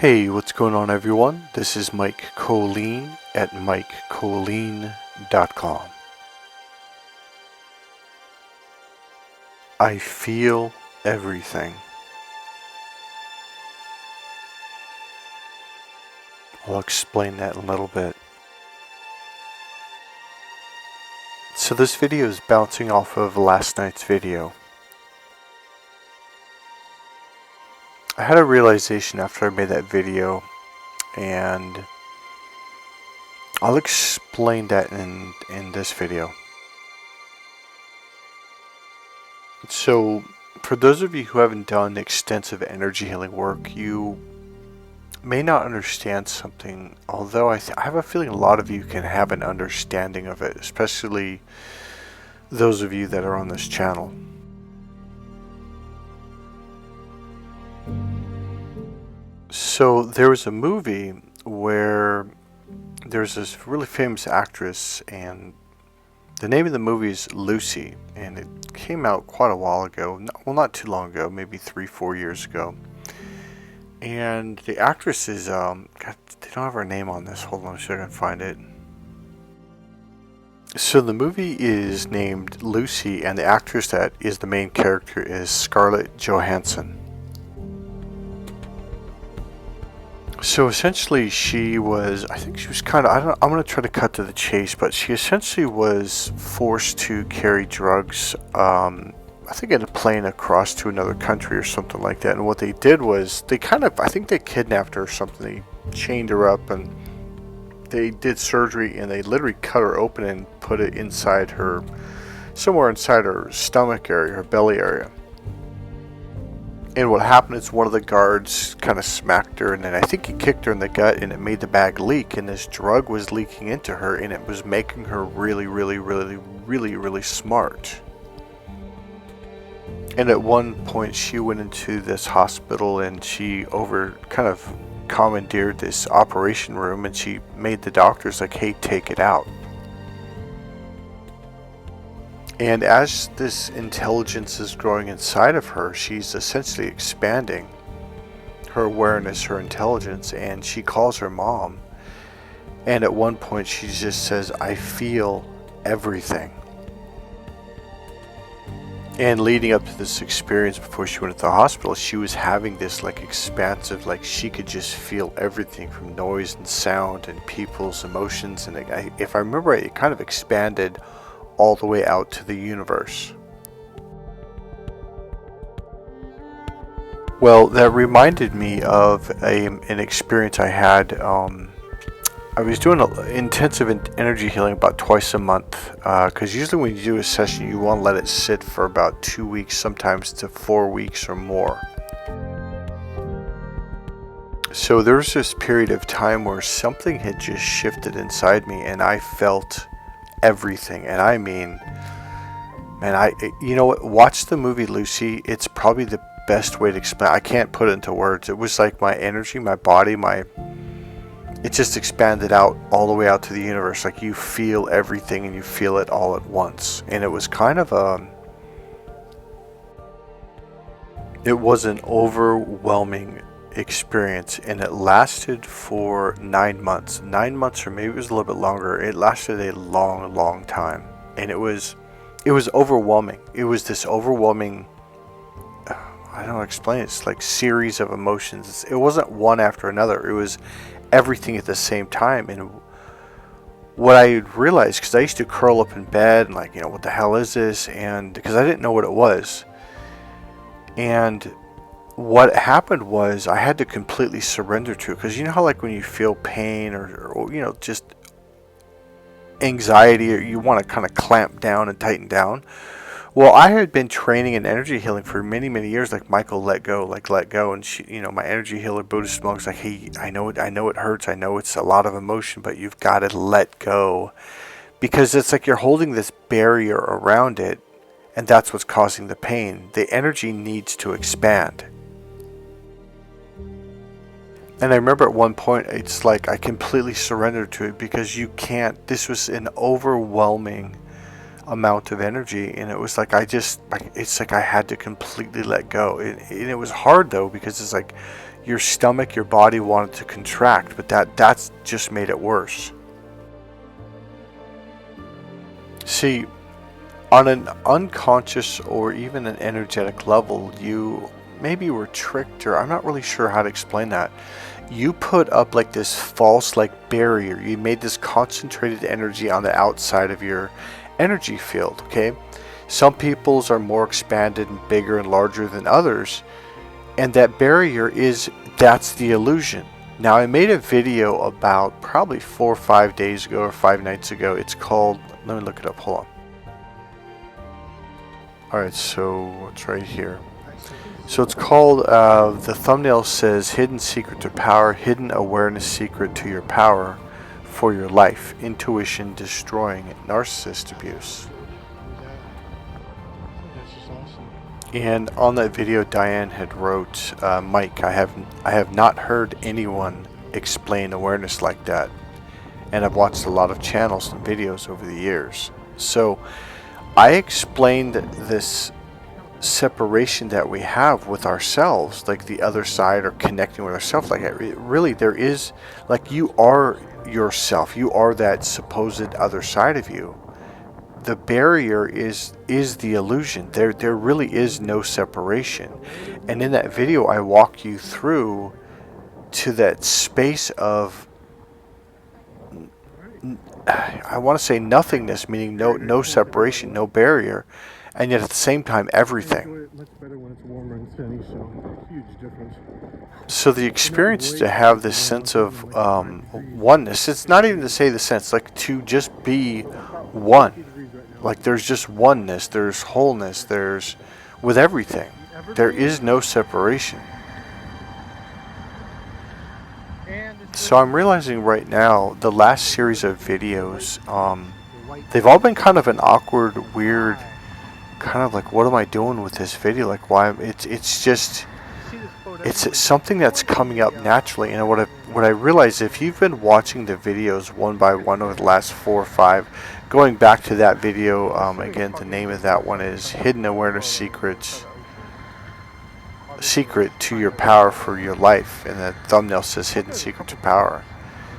Hey, what's going on everyone? This is Mike Kollin at MikeKollin.com. I feel everything. I'll explain that in a little bit. So this video is bouncing off of last night's video. I had a realization after I made that video, and I'll explain that in this video. So, for those of you who haven't done extensive energy healing work, you may not understand something, although I have a feeling a lot of you can have an understanding of it, especially those of you that are on this channel. So there was a movie where there's this really famous actress, and the name of the movie is Lucy, and it came out quite a while ago. Well, not too long ago, maybe 3-4 years ago. And the actress is, God, they don't have her name on this. Hold on, I'm sure I can find it. So the movie is named Lucy, and the actress that is the main character is Scarlett Johansson. So essentially she was, I think she was kind of, I'm going to try to cut to the chase, but she essentially was forced to carry drugs, I think in a plane across to another country or something like that. And what they did was they I think they kidnapped her or something. They chained her up and they did surgery, and they literally cut her open and put it inside her, somewhere inside her stomach area, her belly area. And what happened is one of the guards kind of smacked her, and then I think he kicked her in the gut, and it made the bag leak, and this drug was leaking into her, and it was making her really smart. And at one point she went into this hospital, and she kind of commandeered this operation room, and she made the doctors like, hey, take it out. And as this intelligence is growing inside of her, she's essentially expanding her awareness, her intelligence, and she calls her mom. And at one point she just says, I feel everything. And leading up to this experience before she went to the hospital, she was having this like expansive, like she could just feel everything from noise and sound and people's emotions. And if I remember right, it kind of expanded all the way out to the universe. Well, that reminded me of an experience I had. I was doing intensive energy healing about twice a month, because usually when you do a session you want to let it sit for about 2 weeks, sometimes to 4 weeks or more. So there was this period of time where something had just shifted inside me, and I felt everything. And I mean, man, you know what, watch the movie Lucy. It's probably the best way to explain. I can't put it into words. It was like my energy, my body, it just expanded out all the way out to the universe. Like you feel everything and you feel it all at once. And it was kind of it was an overwhelming experience, and it lasted for 9 months. 9 months, or maybe it was a little bit longer. It lasted a long time, and it was overwhelming. It was this overwhelming, I don't know how to explain it. It's like series of emotions. It wasn't one after another. It was everything at the same time. And what I realized, because I used to curl up in bed and like, what the hell is this? And because I didn't know what it was. And what happened was I had to completely surrender to it, because you know how like when you feel pain or just anxiety, or you want to kind of clamp down and tighten down. Well, I had been training in energy healing for many years, like Michael, let go, and she, my energy healer Buddhist monk's like, hey, I know it hurts, I know it's a lot of emotion, but you've got to let go, because it's like you're holding this barrier around it, and that's what's causing the pain. The energy needs to expand. And I remember at one point, it's like I completely surrendered to it, because this was an overwhelming amount of energy, and it was like it's like I had to completely let go. And it was hard though, because it's like your stomach, your body wanted to contract, but that's just made it worse. See, on an unconscious or even an energetic level, you maybe were tricked, or I'm not really sure how to explain that. You put up like this false like barrier. You made this concentrated energy on the outside of your energy field, okay? Some people's are more expanded and bigger and larger than others, and that barrier that's the illusion. Now, I made a video about probably 4 or 5 days ago or 5 nights ago. It's called, let me look it up, hold on. Alright, so it's right here. So it's called, the thumbnail says, Hidden Secret to Power, Hidden Awareness Secret to Your Power for Your Life, Intuition Destroying Narcissist Abuse. And on that video, Diane had wrote, Mike, I have not heard anyone explain awareness like that. And I've watched a lot of channels and videos over the years. So I explained this separation that we have with ourselves, like the other side, or connecting with ourselves. Like really, there is, like, you are yourself. You are that supposed other side of you. The barrier is the illusion. There really is no separation. And in that video, I walk you through to that space of, I want to say nothingness, meaning no separation, no barrier, and yet at the same time everything. So the experience to have this sense of oneness, it's not even to say the sense, like to just be one. Like there's just oneness, there's wholeness, there's with everything. There is no separation. So I'm realizing right now, the last series of videos, they've all been kind of an awkward, weird, kind of like, what am I doing with this video? Like, why? It's just, it's something that's coming up naturally. And what I realize, if you've been watching the videos one by one over the last 4 or 5, going back to that video, again, the name of that one is Hidden Awareness Secret to Your Power for Your Life, and the thumbnail says Hidden Secret to Power.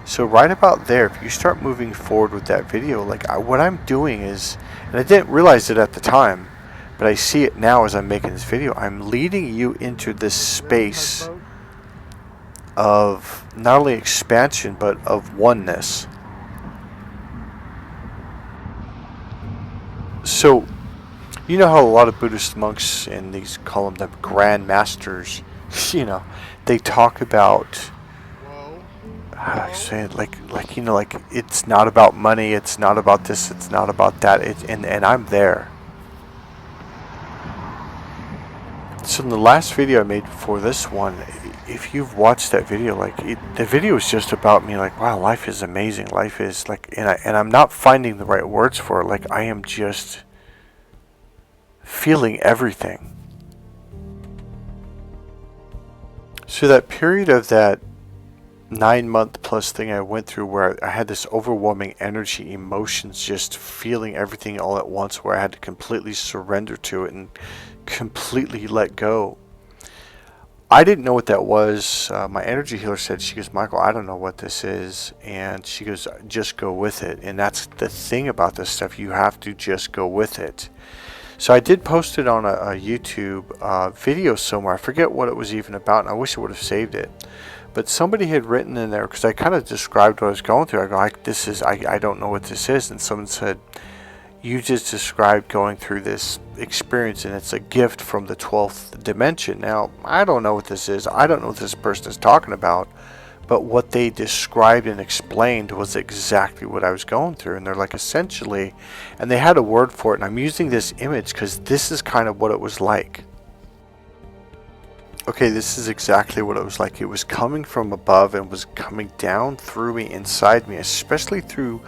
So right about there, if you start moving forward with that video, like what I'm doing is, and I didn't realize it at the time, but I see it now as I'm making this video, I'm leading you into this space of not only expansion, but of oneness. So, you know how a lot of Buddhist monks, and these call them the Grand Masters, you know, they talk about, how do I say it, like you know, like it's not about money, it's not about this, it's not about that, and I'm there. So in the last video I made before this one, if you've watched that video, like the video is just about me, like, wow, life is amazing, life is like, and I'm not finding the right words for it, like I am just feeling everything. So that period of that 9-month plus thing I went through, where I had this overwhelming energy, emotions, just feeling everything all at once, where I had to completely surrender to it and completely let go. I didn't know what that was. My energy healer said, she goes, Michael, I don't know what this is. And she goes, just go with it. And that's the thing about this stuff. You have to just go with it. So I did post it on a YouTube video somewhere. I forget what it was even about, and I wish I would have saved it. But somebody had written in there, because I kind of described what I was going through. I go, I don't know what this is. And someone said, you just described going through this experience, and it's a gift from the 12th dimension. Now, I don't know what this is. I don't know what this person is talking about. But what they described and explained was exactly what I was going through. And they're like, essentially, and they had a word for it. And I'm using this image because this is kind of what it was like. Okay, this is exactly what it was like. It was coming from above and was coming down through me, inside me, especially through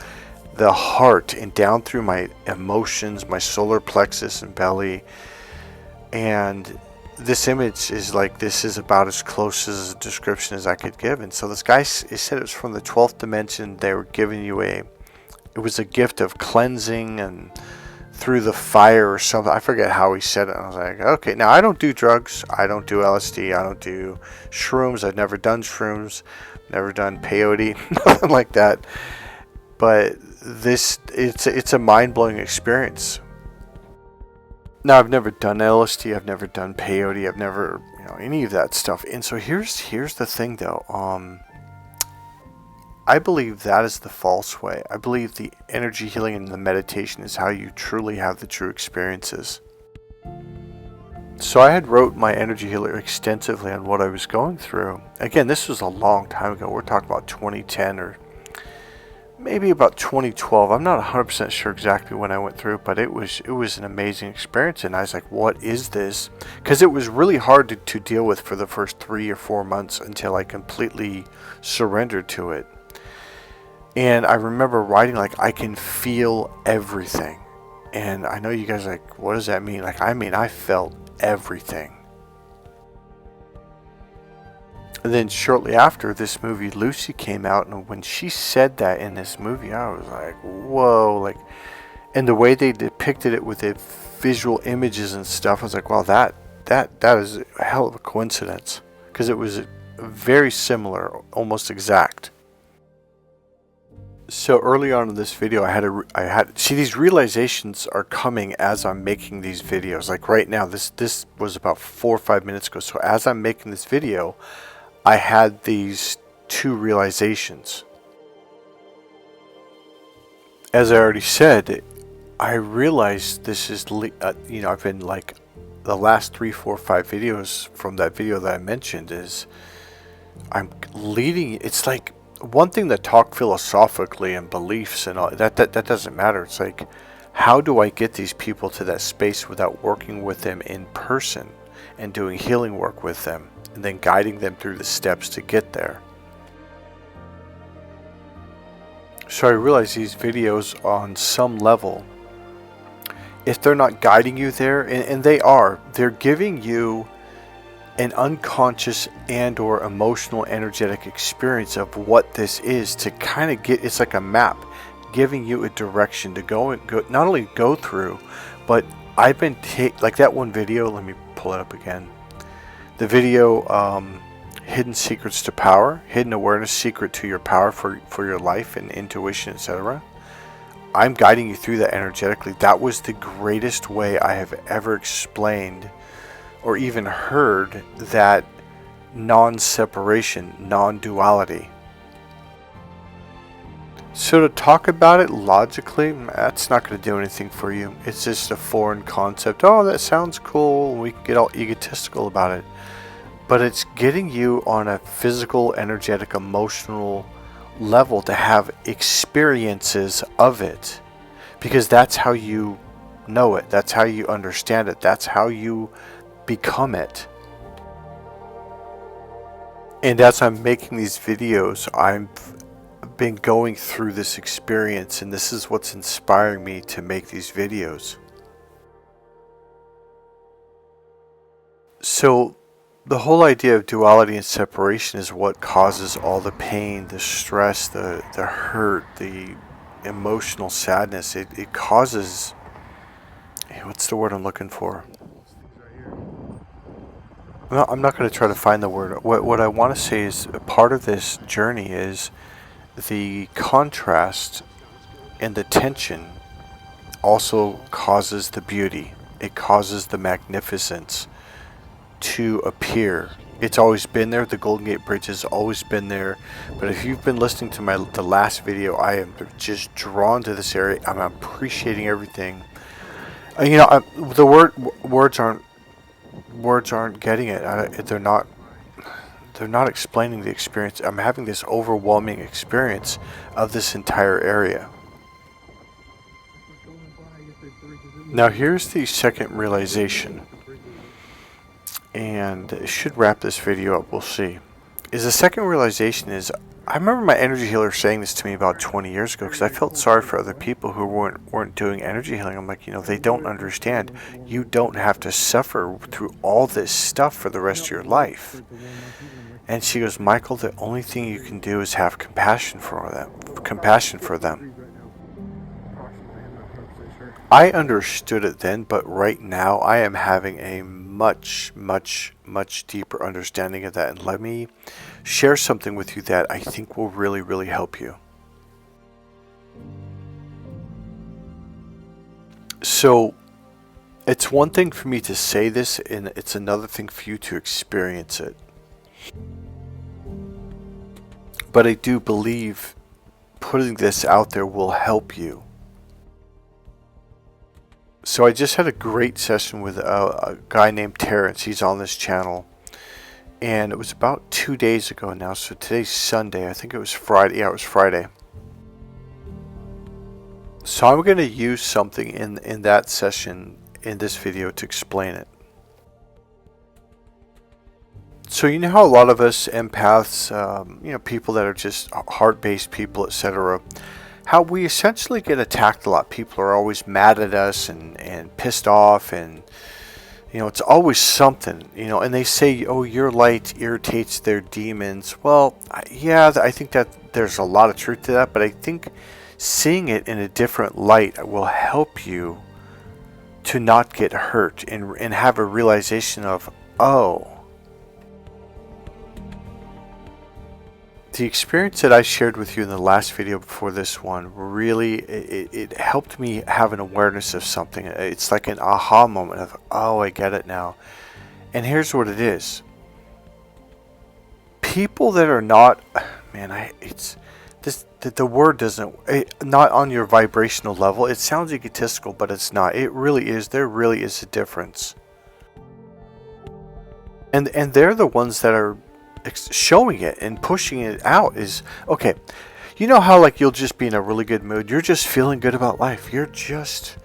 the heart and down through my emotions, my solar plexus and belly. And this image is like, this is about as close as a description as I could give. And so this guy said it was from the 12th dimension. They were giving you it was a gift of cleansing and through the fire or something. I forget how he said it. I was like, okay, now I don't do drugs. I don't do LSD. I don't do shrooms. I've never done shrooms, never done peyote, nothing like that. But it's a mind-blowing experience. Now, I've never done LSD, I've never done peyote, I've never, any of that stuff. And so here's the thing though. I believe that is the false way. I believe the energy healing and the meditation is how you truly have the true experiences. So I had wrote my energy healer extensively on what I was going through. Again, this was a long time ago. We're talking about 2010 or maybe about 2012. I'm not 100% sure exactly when I went through it, but it was an amazing experience. And I was like, what is this? Because it was really hard to deal with for the first 3 or 4 months until I completely surrendered to it. And I remember writing, like, I can feel everything. And I know you guys are like, what does that mean? Like, I felt everything. And then shortly after, this movie Lucy came out, and when she said that in this movie, I was like, whoa, like, and the way they depicted it with the visual images and stuff, I was like, wow, that is a hell of a coincidence, because it was very similar, almost exact. So early on in this video, I had see, these realizations are coming as I'm making these videos. Like right now, this was about 4 or 5 minutes ago. So as I'm making this video, I had these 2 realizations. As I already said, I realized this is, I've been like, the last 3, 4, 5 videos from that video that I mentioned is, I'm leading, it's like, one thing that talk philosophically and beliefs and all that doesn't matter. It's like, how do I get these people to that space without working with them in person and doing healing work with them and then guiding them through the steps to get there? So I realize these videos on some level, if they're not guiding you there, and they're giving you an unconscious and or emotional energetic experience of what this is, to kind of get, it's like a map giving you a direction to go not only go through, but I've been like that one video, let me pull it up again, the video Hidden Secrets to Power, Hidden Awareness, Secret to Your Power for your life and intuition, etc. I'm guiding you through that energetically. That was the greatest way I have ever explained or even heard that non-separation, non-duality. So to talk about it logically, that's not going to do anything for you. It's just a foreign concept. Oh, that sounds cool. We can get all egotistical about it. But it's getting you on a physical, energetic, emotional level to have experiences of it. Because that's how you know it. That's how you understand it. That's how you become it. And as I'm making these videos, I've been going through this experience, and this is what's inspiring me to make these videos. So the whole idea of duality and separation is what causes all the pain, the stress, the hurt, the emotional sadness. It causes, what's the word I'm looking for? I'm not going to try to find the word. What I want to say is, a part of this journey is the contrast and the tension also causes the beauty. It causes the magnificence to appear. It's always been there. The Golden Gate Bridge has always been there. But if you've been listening to the last video, I am just drawn to this area. I'm appreciating everything. The words aren't getting it. They're not explaining the experience. I'm having this overwhelming experience of this entire area. Now here's the second realization, and it should wrap this video up, we'll see. The second realization is, I remember my energy healer saying this to me about 20 years ago, because I felt sorry for other people who weren't doing energy healing. I'm like, they don't understand. You don't have to suffer through all this stuff for the rest of your life. And she goes, Michael, the only thing you can do is have compassion for them. I understood it then, but right now I am having a much, much, much deeper understanding of that. And let me share something with you that I think will really, really help you. So, it's one thing for me to say this, and it's another thing for you to experience it. But I do believe putting this out there will help you. So I just had a great session with a guy named Terrence. He's on this channel. And it was about 2 days ago now. So today's Sunday. I think it was Friday. Yeah, it was Friday. So I'm going to use something in that session in this video to explain it. So you know how a lot of us empaths, people that are just heart-based people, etc., how we essentially get attacked a lot. People are always mad at us and pissed off, and it's always something, and they say, oh, your light irritates their demons. Well, yeah, I think that there's a lot of truth to that, but I think seeing it in a different light will help you to not get hurt and have a realization of, oh, the experience that I shared with you in the last video before this one, really, it helped me have an awareness of something. It's like an aha moment of, oh, I get it now. And here's what it is. People that are not, the word doesn't, not on your vibrational level. It sounds egotistical, but it's not. It really is. There really is a difference. And they're the ones that are showing it and pushing it out. Is okay. You know how you'll just be in a really good mood. You're just feeling good about life. You're just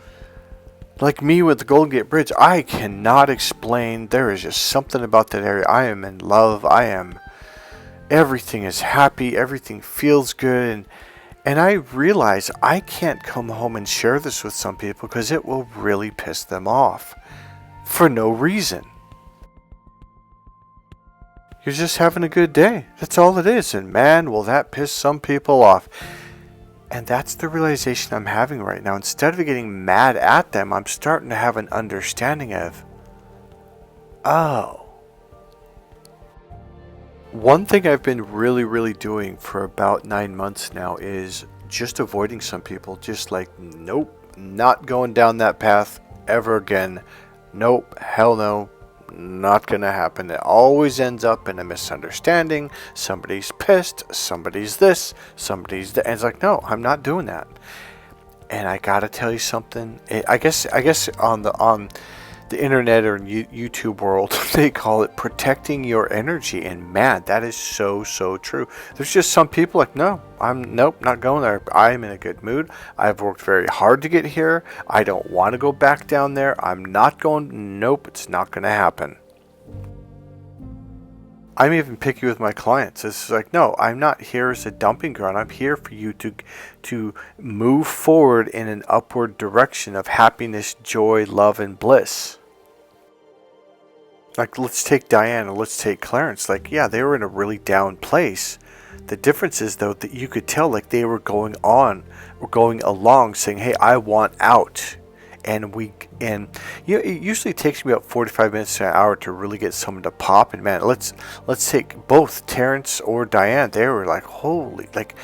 like me with the Golden Gate Bridge. I cannot explain. There is just something about that area. I am in love. Everything is happy. Everything feels good. And I realize I can't come home and share this with some people because it will really piss them off for no reason. You're just having a good day. That's all it is. And man, will that piss some people off. And that's the realization I'm having right now. Instead of getting mad at them, I'm starting to have an understanding of, oh. One thing I've been really, really doing for about 9 months now is just avoiding some people. Just like, nope, not going down that path ever again. Nope, hell no. Not gonna happen. It always ends up in a misunderstanding. Somebody's pissed, somebody's this, somebody's that. And it's like, no, I'm not doing that. And I gotta tell you something. I guess on the internet or YouTube world, they call it protecting your energy. And man, that is so true. There's just some people like, no, nope, not going there. I'm in a good mood. I've worked very hard to get here. I don't want to go back down there. I'm not going. Nope, it's not going to happen. I'm even picky with my clients. It's like, no, I'm not here as a dumping ground. I'm here for you to move forward in an upward direction of happiness, joy, love, and bliss. Like, let's take Diane or let's take Clarence. Like, yeah, they were in a really down place. The difference is, though, that you could tell, like, they were going along saying, hey, I want out. And it usually takes me about 45 minutes to an hour to really get someone to pop. And man, let's take both Terrence or Diane. They were like, holy, like,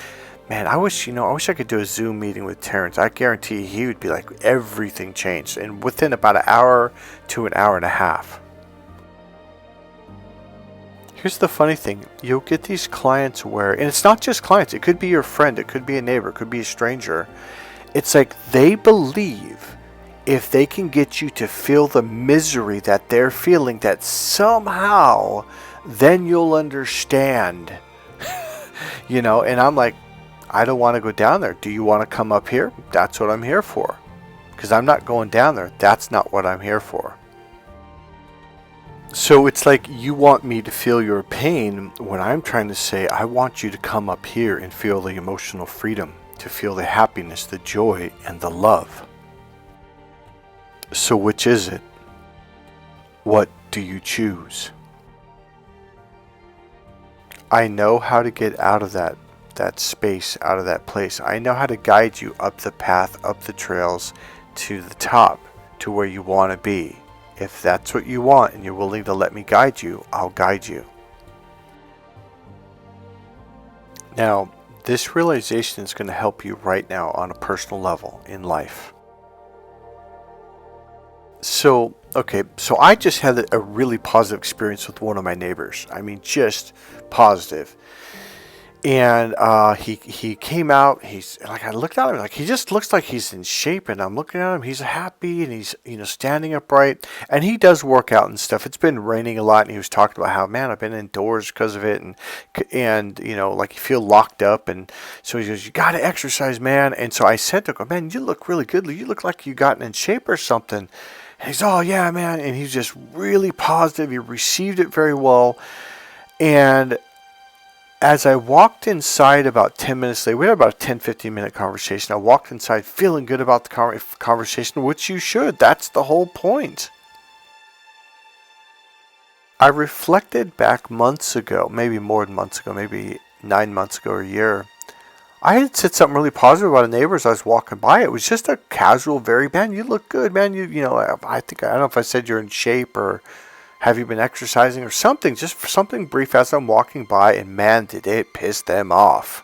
man, I wish I could do a Zoom meeting with Terrence. I guarantee he would be like, everything changed. And within about an hour to an hour and a half. Here's the funny thing. You'll get these clients and it's not just clients. It could be your friend. It could be a neighbor. It could be a stranger. It's like they believe if they can get you to feel the misery that they're feeling, that somehow then you'll understand. And I'm like, I don't want to go down there. Do you want to come up here? That's what I'm here for. Because I'm not going down there. That's not what I'm here for. So it's like you want me to feel your pain when I'm trying to say, I want you to come up here and feel the emotional freedom, to feel the happiness, the joy, and the love. So which is it? What do you choose? I know how to get out of that space, out of that place. I know how to guide you up the path, up the trails, to the top, to where you want to be. If that's what you want and you're willing to let me guide you, I'll guide you. Now, this realization is going to help you right now on a personal level in life. So I just had a really positive experience with one of my neighbors. I mean, just positive. And he came out. He's like, I looked at him like he just looks like he's in shape. And I'm looking at him. He's happy and he's standing upright. And he does work out and stuff. It's been raining a lot, and he was talking about how, man, I've been indoors because of it, and like you feel locked up. And so he goes, you got to exercise, man. And so I said to him, man, you look really good. You look like you gotten in shape or something. And he's, oh yeah, man. And he's just really positive. He received it very well. And as I walked inside about 10 minutes later, we had about a 10-15 minute conversation. I walked inside feeling good about the conversation, which you should. That's the whole point. I reflected back months ago, maybe more than months ago, maybe 9 months ago or a year. I had said something really positive about a neighbor as I was walking by. It was just a casual, very, man, you look good, man. I don't know if I said you're in shape or have you been exercising or something, just for something brief as I'm walking by, and man, did it piss them off.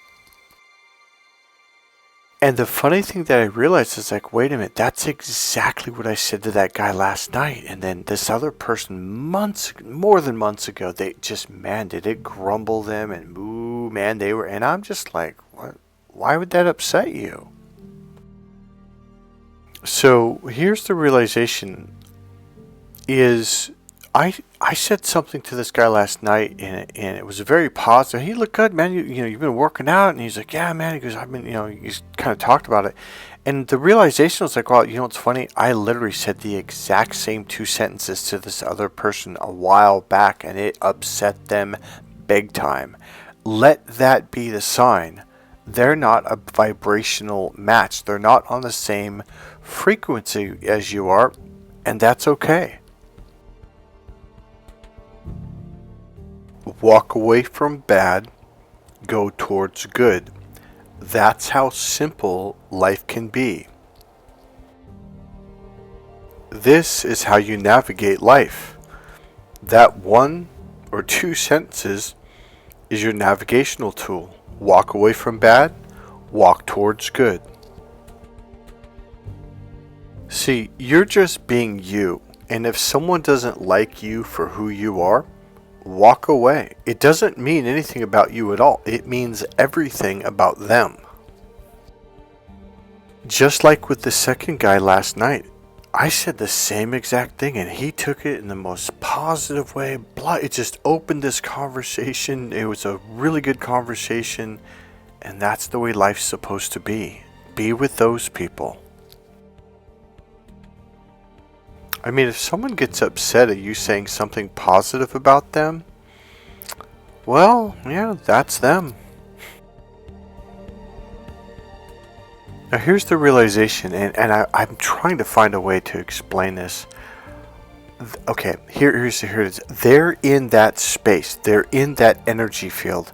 And the funny thing that I realized is like, wait a minute, that's exactly what I said to that guy last night. And then this other person more than months ago, they just, man, did it grumble them and moo, man, they were, and I'm just like, what? Why would that upset you? So here's the realization is, I said something to this guy last night, and it was very positive. He looked good, man. You've been working out, and he's like, yeah, man. He goes, I've been, he's kind of talked about it, and the realization was like, well, what's funny? I literally said the exact same 2 sentences to this other person a while back, and it upset them big time. Let that be the sign. They're not a vibrational match. They're not on the same frequency as you are, and that's okay. Walk away from bad, go towards good. That's how simple life can be. This is how you navigate life. That 1 or 2 sentences is your navigational tool. Walk away from bad, walk towards good. See, you're just being you, and if someone doesn't like you for who you are, walk away. It doesn't mean anything about you at all. It means everything about them. Just like with the second guy last night, I said the same exact thing, and he took it in the most positive way. It just opened this conversation. It was a really good conversation, and that's the way life's supposed to be. Be with those people. I mean, if someone gets upset at you saying something positive about them, well, yeah, that's them. Now here's the realization, and I'm trying to find a way to explain this. Okay, here it is. They're in that space. They're in that energy field.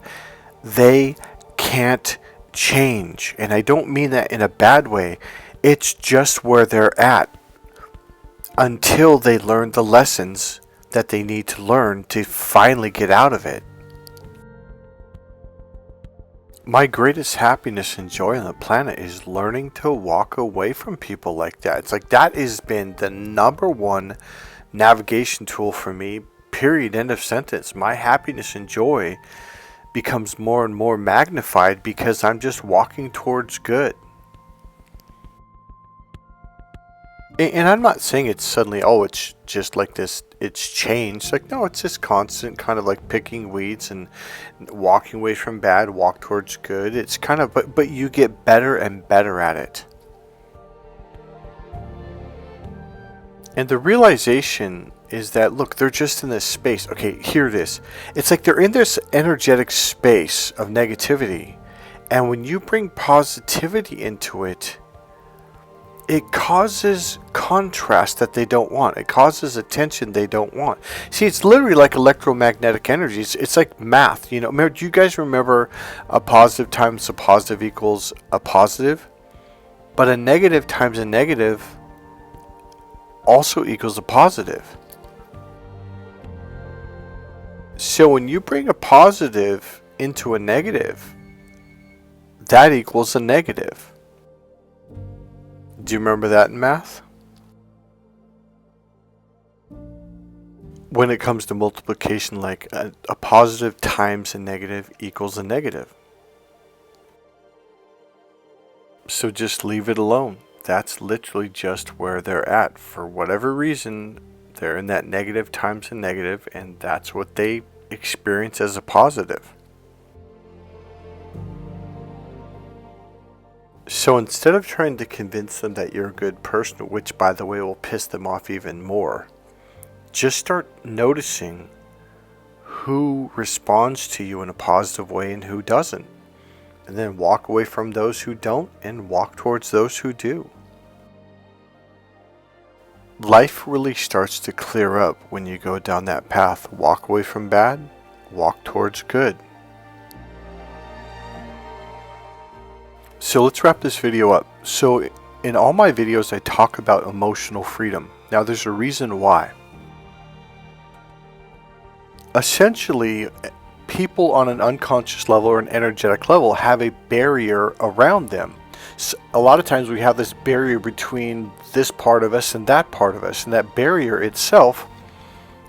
They can't change. And I don't mean that in a bad way. It's just where they're at until they learn the lessons that they need to learn to finally get out of it. My greatest happiness and joy on the planet is learning to walk away from people like that. It's like that has been the number 1 navigation tool for me, period, end of sentence. My happiness and joy becomes more and more magnified because I'm just walking towards good. And I'm not saying it's suddenly, it's just like this, it's changed. Like, no, it's just constant kind of like picking weeds and walking away from bad, walk towards good. It's kind of, but you get better and better at it. And the realization is that, look, they're just in this space. Okay, here it is. It's like they're in this energetic space of negativity. And when you bring positivity into it, it causes contrast that they don't want. It causes attention they don't want. See, it's literally like electromagnetic energy. It's like math. Do you guys remember a positive times a positive equals a positive? But a negative times a negative also equals a positive. So when you bring a positive into a negative, that equals a negative. Do you remember that in math? When it comes to multiplication, like a positive times a negative equals a negative. So just leave it alone. That's literally just where they're at. For whatever reason, they're in that negative times a negative, and that's what they experience as a positive. So instead of trying to convince them that you're a good person, which by the way will piss them off even more, just start noticing who responds to you in a positive way and who doesn't. And then walk away from those who don't and walk towards those who do. Life really starts to clear up when you go down that path. Walk away from bad, walk towards good. So let's wrap this video up. So in all my videos I talk about emotional freedom. Now there's a reason why. Essentially, people on an unconscious level or an energetic level have a barrier around them. So a lot of times we have this barrier between this part of us and that part of us, and that barrier itself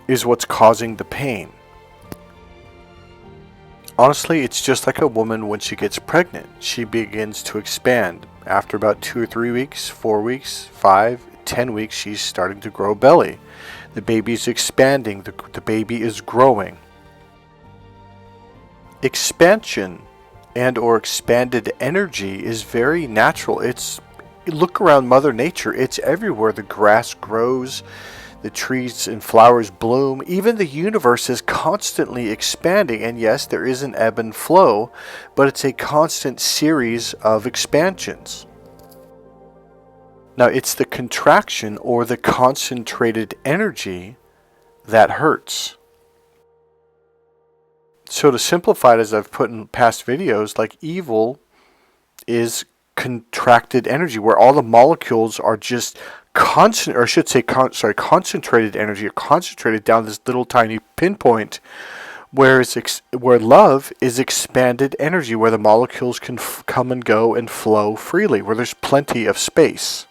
is what's causing the pain. Honestly, it's just like a woman when she gets pregnant. She begins to expand. After about 2 or 3 weeks, 4 weeks, 5, 10 weeks, she's starting to grow belly. The baby's expanding, the baby is growing. Expansion and or expanded energy is very natural. Look around Mother Nature, it's everywhere. The grass grows, the trees and flowers bloom. Even the universe is constantly expanding, and yes, there is an ebb and flow, but it's a constant series of expansions. Now, it's the contraction or the concentrated energy that hurts. So to simplify it, as I've put in past videos, like evil is contracted energy, where all the molecules are just concentrated energy, or concentrated down this little tiny pinpoint, where love is expanded energy, where the molecules can come and go and flow freely, where there's plenty of space.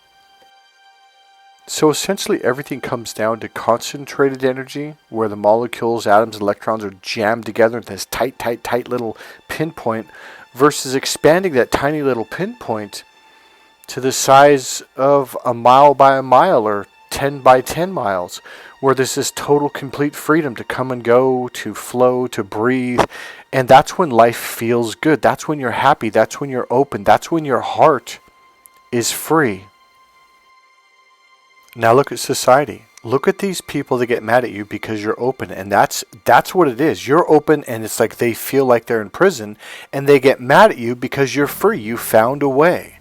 So essentially everything comes down to concentrated energy, where the molecules, atoms, and electrons are jammed together in this tight little pinpoint, versus expanding that tiny little pinpoint to the size of a mile by a mile or 10 by 10 miles, where there's this total complete freedom to come and go, to flow, to breathe. And that's when life feels good. That's when you're happy. That's when you're open. That's when your heart is free. Now look at society. Look at these people that get mad at you because you're open, and that's what it is. You're open, and it's like they feel like they're in prison, and they get mad at you because you're free. You found a way.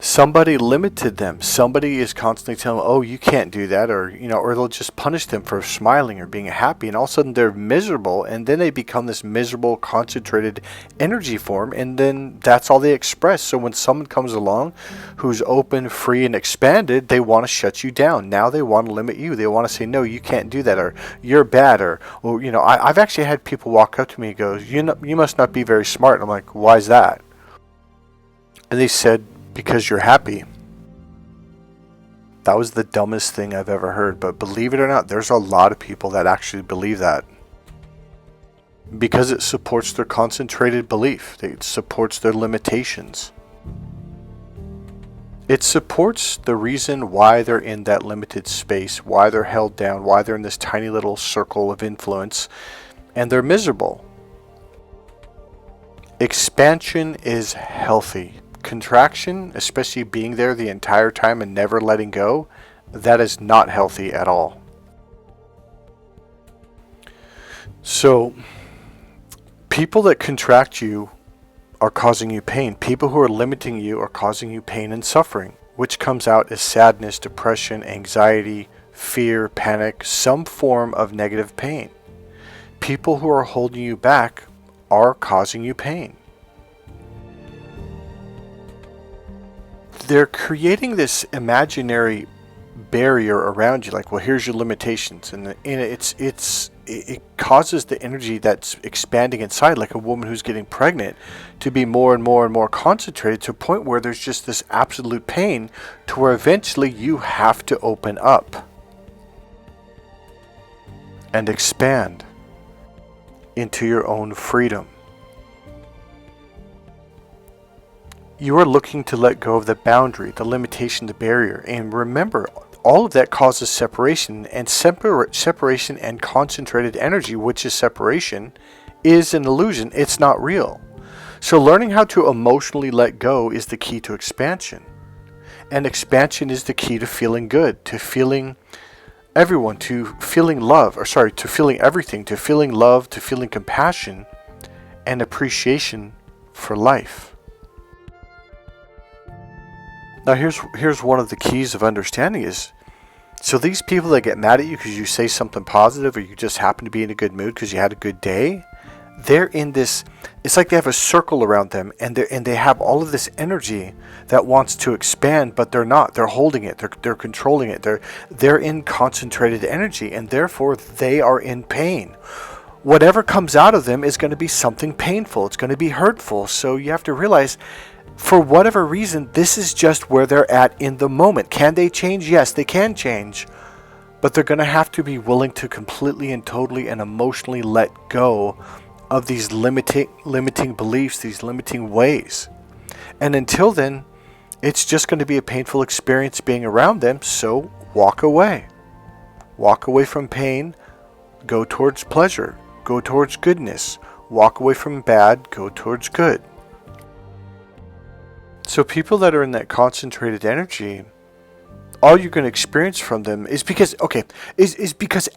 Somebody limited them. Somebody is constantly telling them, oh, you can't do that, or they'll just punish them for smiling or being happy, and all of a sudden they're miserable, and then they become this miserable, concentrated energy form, and then that's all they express. So when someone comes along who's open, free, and expanded, they want to shut you down. Now they want to limit you. They want to say, no, you can't do that, or you're bad, or I've actually had people walk up to me and go, you must not be very smart. And I'm like, why is that? And they said, because you're happy. That was the dumbest thing I've ever heard, but believe it or not, there's a lot of people that actually believe that, because it supports their concentrated belief. It supports their limitations. It supports the reason why they're in that limited space, why they're held down, why they're in this tiny little circle of influence, and they're miserable. Expansion is healthy. Contraction, especially being there the entire time and never letting go, that is not healthy at all. So, people that contract you are causing you pain. People who are limiting you are causing you pain and suffering, which comes out as sadness, depression, anxiety, fear, panic, some form of negative pain. People who are holding you back are causing you pain. they're creating this imaginary barrier around you, like, well, here's your limitations, and it causes the energy that's expanding inside, like a woman who's getting pregnant, to be more and more and more concentrated, to a point where there's just this absolute pain, to where eventually you have to open up and expand into your own freedom. You are looking to let go of the boundary, the limitation, the barrier. And remember, all of that causes separation, and separation and concentrated energy, which is separation, is an illusion. It's not real. So learning how to emotionally let go is the key to expansion. And expansion is the key to feeling good, to feeling everyone, to feeling love, to feeling everything, to feeling love, to feeling compassion and appreciation for life. Now here's one of the keys of understanding is, so these people that get mad at you because you say something positive, or you just happen to be in a good mood because you had a good day, they're in this, it's like they have a circle around them, and they have all of this energy that wants to expand, but they're not. They're holding it. They're controlling it. They're in concentrated energy, and therefore they are in pain. Whatever comes out of them is going to be something painful. It's going to be hurtful. So you have to realize, for whatever reason, this is just where they're at in the moment. Can they change? Yes, they can change. But they're going to have to be willing to completely and totally and emotionally let go of these limiting beliefs, these limiting ways. And until then, it's just going to be a painful experience being around them. So walk away. Walk away from pain. Go towards pleasure. Go towards goodness. Walk away from bad. Go towards good. So people that are in that concentrated energy, all you're going to experience from them is because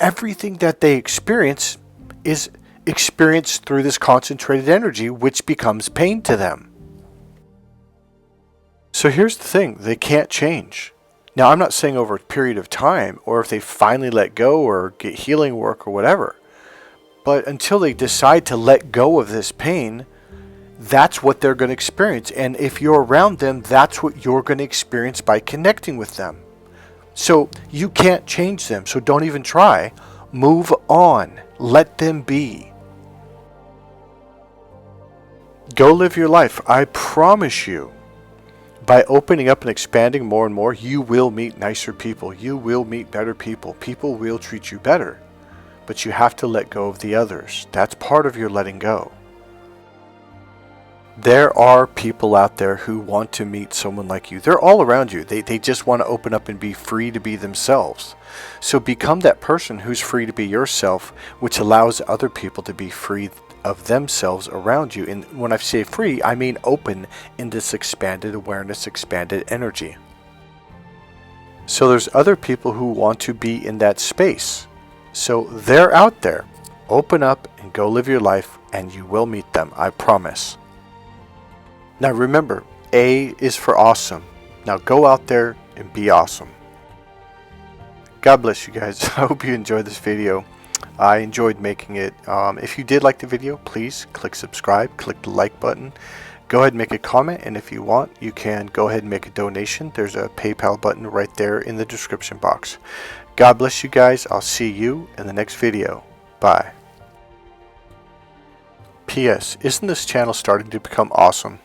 everything that they experience is experienced through this concentrated energy, which becomes pain to them. So here's the thing, they can't change. Now, I'm not saying over a period of time, or if they finally let go or get healing work or whatever, but until they decide to let go of this pain, that's what they're going to experience. And if you're around them, that's what you're going to experience by connecting with them. So you can't change them. So don't even try. Move on. Let them be. Go live your life. I promise you, by opening up and expanding more and more, you will meet nicer people. You will meet better people. People will treat you better. But you have to let go of the others. That's part of your letting go. There are people out there who want to meet someone like you. They're all around you. They just want to open up and be free to be themselves. So become that person who's free to be yourself, which allows other people to be free of themselves around you. And when I say free, I mean open in this expanded awareness, expanded energy. So there's other people who want to be in that space. So they're out there. Open up and go live your life, and you will meet them. I promise. Now remember, A is for awesome. Now go out there and be awesome. God bless you guys. I hope you enjoyed this video. I enjoyed making it. If you did like the video, please click subscribe, click the like button. Go ahead and make a comment, and if you want, you can go ahead and make a donation. There's a PayPal button right there in the description box. God bless you guys. I'll see you in the next video. Bye. P.S. Isn't this channel starting to become awesome?